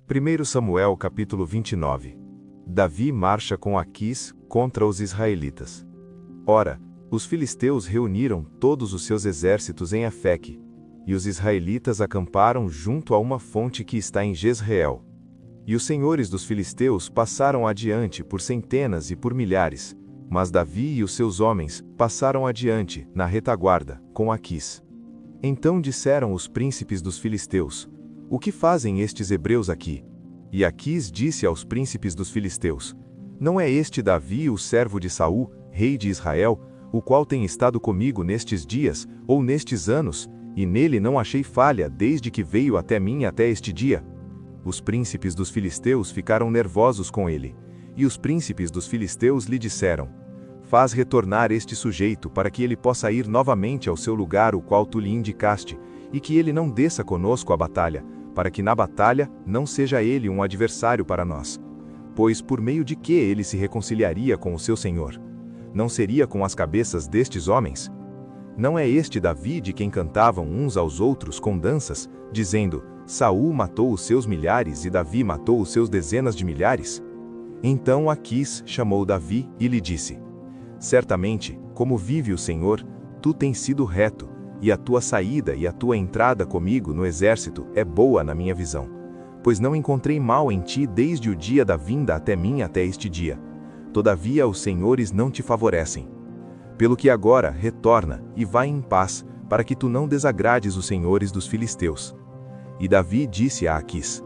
1 Samuel capítulo 29. Davi marcha com Aquis contra os israelitas. Ora, os filisteus reuniram todos os seus exércitos em Afeque, e os israelitas acamparam junto a uma fonte que está em Jezreel. E os senhores dos filisteus passaram adiante por centenas e por milhares, mas Davi e os seus homens passaram adiante, na retaguarda, com Aquis. Então disseram os príncipes dos filisteus: O que fazem estes hebreus aqui? E Aquis disse aos príncipes dos filisteus: Não é este Davi o servo de Saul, rei de Israel, o qual tem estado comigo nestes dias, ou nestes anos, e nele não achei falha desde que veio até mim até este dia? Os príncipes dos filisteus ficaram nervosos com ele, e os príncipes dos filisteus lhe disseram: Faz retornar este sujeito para que ele possa ir novamente ao seu lugar o qual tu lhe indicaste, e que ele não desça conosco à batalha, para que na batalha não seja ele um adversário para nós. Pois por meio de que ele se reconciliaria com o seu senhor? Não seria com as cabeças destes homens? Não é este Davi de quem cantavam uns aos outros com danças, dizendo: Saul matou os seus milhares e Davi matou os seus dezenas de milhares? Então Aquis chamou Davi e lhe disse: Certamente, como vive o Senhor, tu tens sido reto, e a tua saída e a tua entrada comigo no exército é boa na minha visão, pois não encontrei mal em ti desde o dia da vinda até mim até este dia. Todavia os senhores não te favorecem. Pelo que agora retorna e vai em paz, para que tu não desagrades os senhores dos filisteus. E Davi disse a Aquis: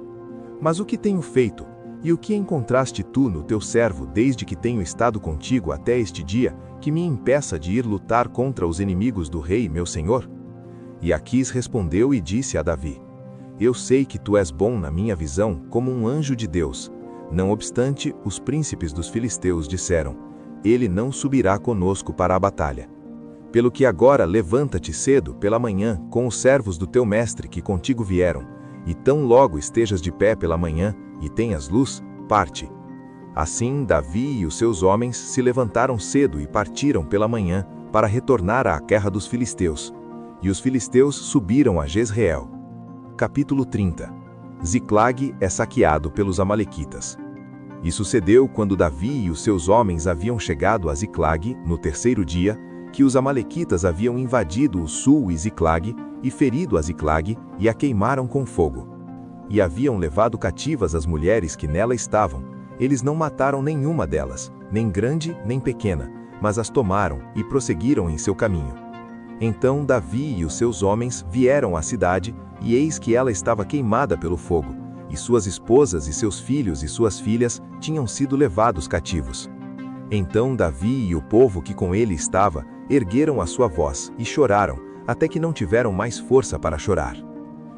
Mas o que tenho feito? E o que encontraste tu no teu servo desde que tenho estado contigo até este dia, que me impeça de ir lutar contra os inimigos do rei meu senhor? E Aquis respondeu e disse a Davi: Eu sei que tu és bom na minha visão como um anjo de Deus. Não obstante, os príncipes dos filisteus disseram: Ele não subirá conosco para a batalha. Pelo que agora levanta-te cedo pela manhã com os servos do teu mestre que contigo vieram, e tão logo estejas de pé pela manhã e tenhas luz, parte. Assim Davi e os seus homens se levantaram cedo e partiram pela manhã para retornar à guerra dos filisteus. E os filisteus subiram a Jezreel. Capítulo 30. Ziclag é saqueado pelos amalequitas. E sucedeu quando Davi e os seus homens haviam chegado a Ziclag, no terceiro dia, que os amalequitas haviam invadido o sul e Ziclag, e ferido a Ziclag, e a queimaram com fogo. E haviam levado cativas as mulheres que nela estavam. Eles não mataram nenhuma delas, nem grande nem pequena, mas as tomaram e prosseguiram em seu caminho. Então Davi e os seus homens vieram à cidade, e eis que ela estava queimada pelo fogo, e suas esposas e seus filhos e suas filhas tinham sido levados cativos. Então Davi e o povo que com ele estava ergueram a sua voz e choraram, até que não tiveram mais força para chorar.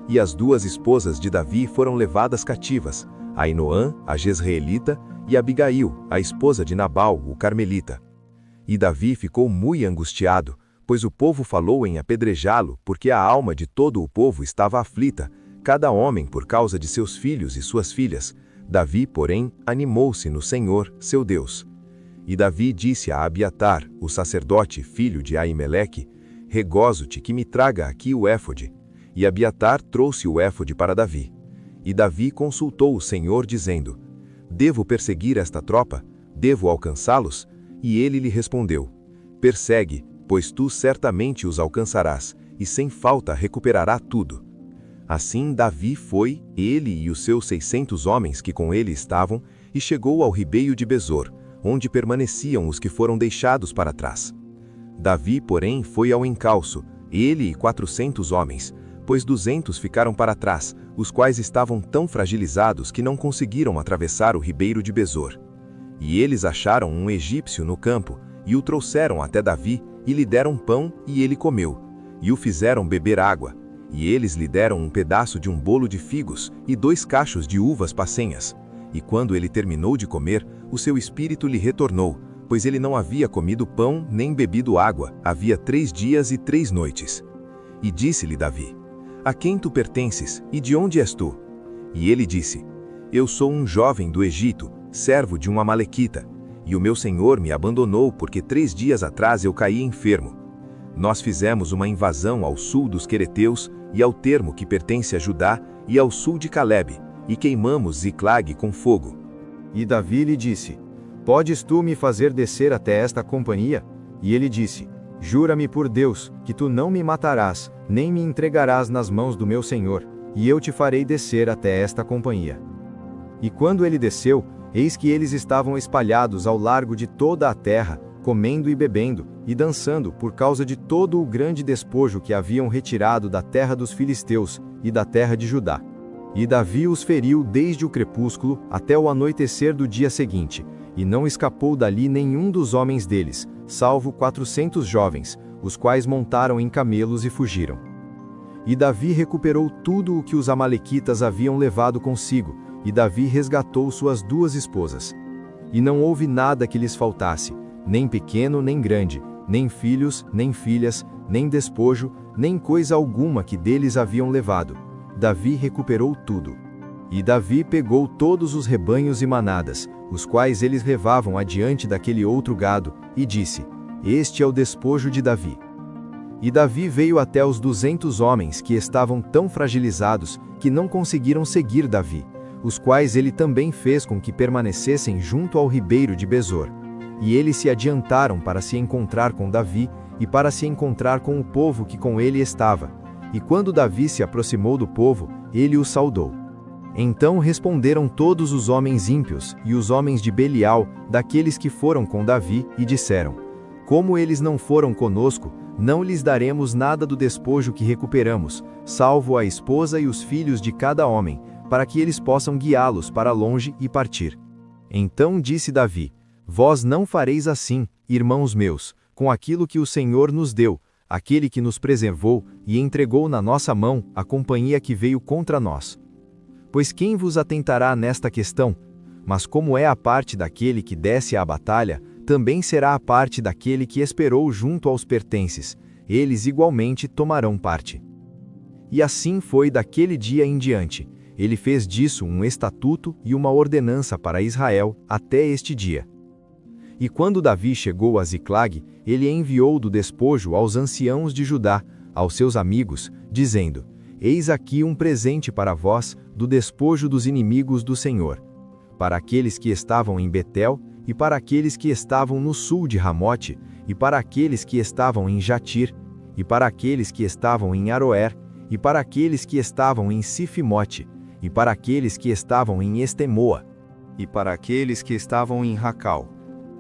E as duas esposas de Davi foram levadas cativas, Ainoã, a jezreelita, e Abigail, a esposa de Nabal, o carmelita. E Davi ficou muito angustiado, pois o povo falou em apedrejá-lo, porque a alma de todo o povo estava aflita, cada homem por causa de seus filhos e suas filhas. Davi, porém, animou-se no Senhor, seu Deus. E Davi disse a Abiatar, o sacerdote, filho de Aimeleque: Regozo-te que me traga aqui o éfode. E Abiatar trouxe o éfode para Davi. E Davi consultou o Senhor, dizendo: Devo perseguir esta tropa? Devo alcançá-los? E ele lhe respondeu: Persegue, pois tu certamente os alcançarás, e sem falta recuperará tudo. Assim Davi foi, ele e os seus 600 homens que com ele estavam, e chegou ao ribeiro de Besor, onde permaneciam os que foram deixados para trás. Davi, porém, foi ao encalço, ele e 400 homens, pois 200 ficaram para trás, os quais estavam tão fragilizados que não conseguiram atravessar o ribeiro de Besor. E eles acharam um egípcio no campo, e o trouxeram até Davi, e lhe deram pão, e ele comeu, e o fizeram beber água, e eles lhe deram um pedaço de um bolo de figos, e 2 cachos de uvas passenhas. E quando ele terminou de comer, o seu espírito lhe retornou, pois ele não havia comido pão nem bebido água, havia 3 dias e 3 noites. E disse-lhe Davi: A quem tu pertences, e de onde és tu? E ele disse: Eu sou um jovem do Egito, servo de um amalequita, e o meu senhor me abandonou porque 3 dias atrás eu caí enfermo. Nós fizemos uma invasão ao sul dos quereteus, e ao termo que pertence a Judá, e ao sul de Calebe, e queimamos Ziclag com fogo. E Davi lhe disse: Podes tu me fazer descer até esta companhia? E ele disse: Jura-me por Deus, que tu não me matarás, nem me entregarás nas mãos do meu senhor, e eu te farei descer até esta companhia. E quando ele desceu, eis que eles estavam espalhados ao largo de toda a terra, comendo e bebendo, e dançando por causa de todo o grande despojo que haviam retirado da terra dos filisteus e da terra de Judá. E Davi os feriu desde o crepúsculo até o anoitecer do dia seguinte, e não escapou dali nenhum dos homens deles, salvo 400 jovens, os quais montaram em camelos e fugiram. E Davi recuperou tudo o que os amalequitas haviam levado consigo, e Davi resgatou suas 2 esposas. E não houve nada que lhes faltasse, nem pequeno nem grande, nem filhos, nem filhas, nem despojo, nem coisa alguma que deles haviam levado. Davi recuperou tudo. E Davi pegou todos os rebanhos e manadas, os quais eles levavam adiante daquele outro gado, e disse: Este é o despojo de Davi. E Davi veio até os 200 homens que estavam tão fragilizados que não conseguiram seguir Davi, os quais ele também fez com que permanecessem junto ao ribeiro de Besor. E eles se adiantaram para se encontrar com Davi e para se encontrar com o povo que com ele estava. E quando Davi se aproximou do povo, ele o saudou. Então responderam todos os homens ímpios e os homens de Belial, daqueles que foram com Davi, e disseram: Como eles não foram conosco, não lhes daremos nada do despojo que recuperamos, salvo a esposa e os filhos de cada homem, para que eles possam guiá-los para longe e partir. Então disse Davi: Vós não fareis assim, irmãos meus, com aquilo que o Senhor nos deu, aquele que nos preservou e entregou na nossa mão a companhia que veio contra nós. Pois quem vos atentará nesta questão? Mas como é a parte daquele que desce à batalha, também será a parte daquele que esperou junto aos pertences, eles igualmente tomarão parte. E assim foi daquele dia em diante, ele fez disso um estatuto e uma ordenança para Israel até este dia. E quando Davi chegou a Ziclag, ele enviou do despojo aos anciãos de Judá, aos seus amigos, dizendo: Eis aqui um presente para vós, do despojo dos inimigos do Senhor. Para aqueles que estavam em Betel, e para aqueles que estavam no sul de Ramote, e para aqueles que estavam em Jatir, e para aqueles que estavam em Aroer, e para aqueles que estavam em Sifimote, e para aqueles que estavam em Estemoa, e para aqueles que estavam em Racal,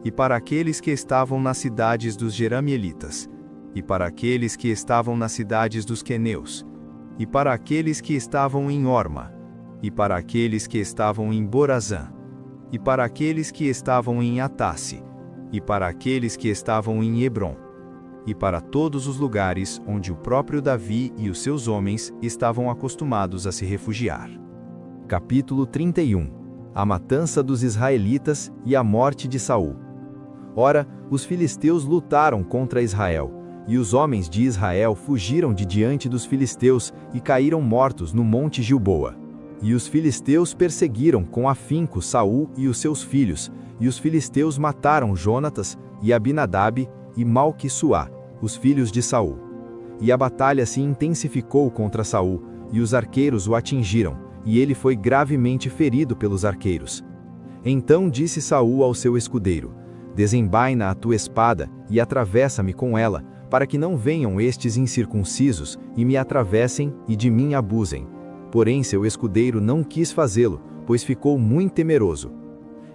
e para aqueles que estavam nas cidades dos Jeramielitas, e para aqueles que estavam nas cidades dos Queneus, e para aqueles que estavam em Orma, e para aqueles que estavam em Borazã, e para aqueles que estavam em Atasse, e para aqueles que estavam em Hebrom, e para todos os lugares onde o próprio Davi e os seus homens estavam acostumados a se refugiar. Capítulo 31. A matança dos israelitas e a morte de Saul. Ora, os filisteus lutaram contra Israel, e os homens de Israel fugiram de diante dos filisteus e caíram mortos no monte Gilboa. E os filisteus perseguiram com afinco Saul e os seus filhos, e os filisteus mataram Jonatas e Abinadab e Malque-Suá, os filhos de Saul. E a batalha se intensificou contra Saul, e os arqueiros o atingiram, e ele foi gravemente ferido pelos arqueiros. Então disse Saul ao seu escudeiro: Desembaina a tua espada e atravessa-me com ela, para que não venham estes incircuncisos e me atravessem e de mim abusem. Porém seu escudeiro não quis fazê-lo, pois ficou muito temeroso.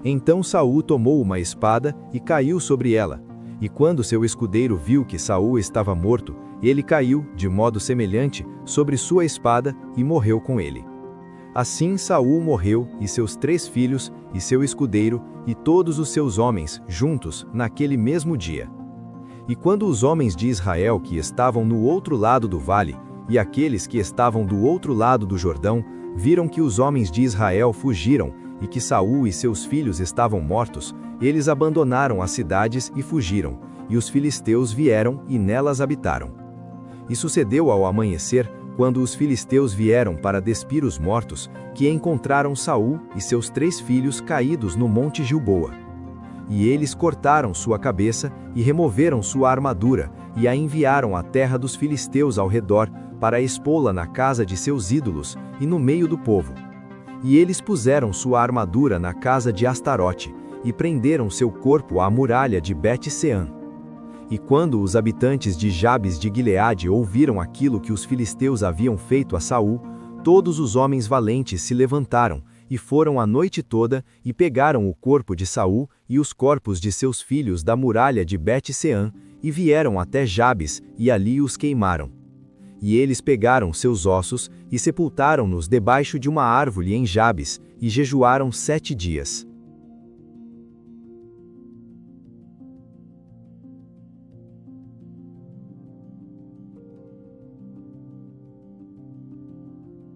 Então Saul tomou uma espada e caiu sobre ela. E quando seu escudeiro viu que Saul estava morto, ele caiu, de modo semelhante, sobre sua espada e morreu com ele. Assim Saul morreu, e seus 3 filhos, e seu escudeiro, e todos os seus homens, juntos, naquele mesmo dia. E quando os homens de Israel que estavam no outro lado do vale, e aqueles que estavam do outro lado do Jordão, viram que os homens de Israel fugiram, e que Saul e seus filhos estavam mortos, eles abandonaram as cidades e fugiram, e os filisteus vieram e nelas habitaram. E sucedeu ao amanhecer, quando os filisteus vieram para despir os mortos, que encontraram Saul e seus 3 filhos caídos no monte Gilboa. E eles cortaram sua cabeça e removeram sua armadura, e a enviaram à terra dos filisteus ao redor, para expô-la na casa de seus ídolos e no meio do povo. E eles puseram sua armadura na casa de Astarote, e prenderam seu corpo à muralha de Bet-Sean. E quando os habitantes de Jabes de Gileade ouviram aquilo que os filisteus haviam feito a Saul, todos os homens valentes se levantaram, e foram a noite toda, e pegaram o corpo de Saul e os corpos de seus filhos da muralha de Bet-Sean, e vieram até Jabes, e ali os queimaram. E eles pegaram seus ossos, e sepultaram-nos debaixo de uma árvore em Jabes, e jejuaram 7 dias.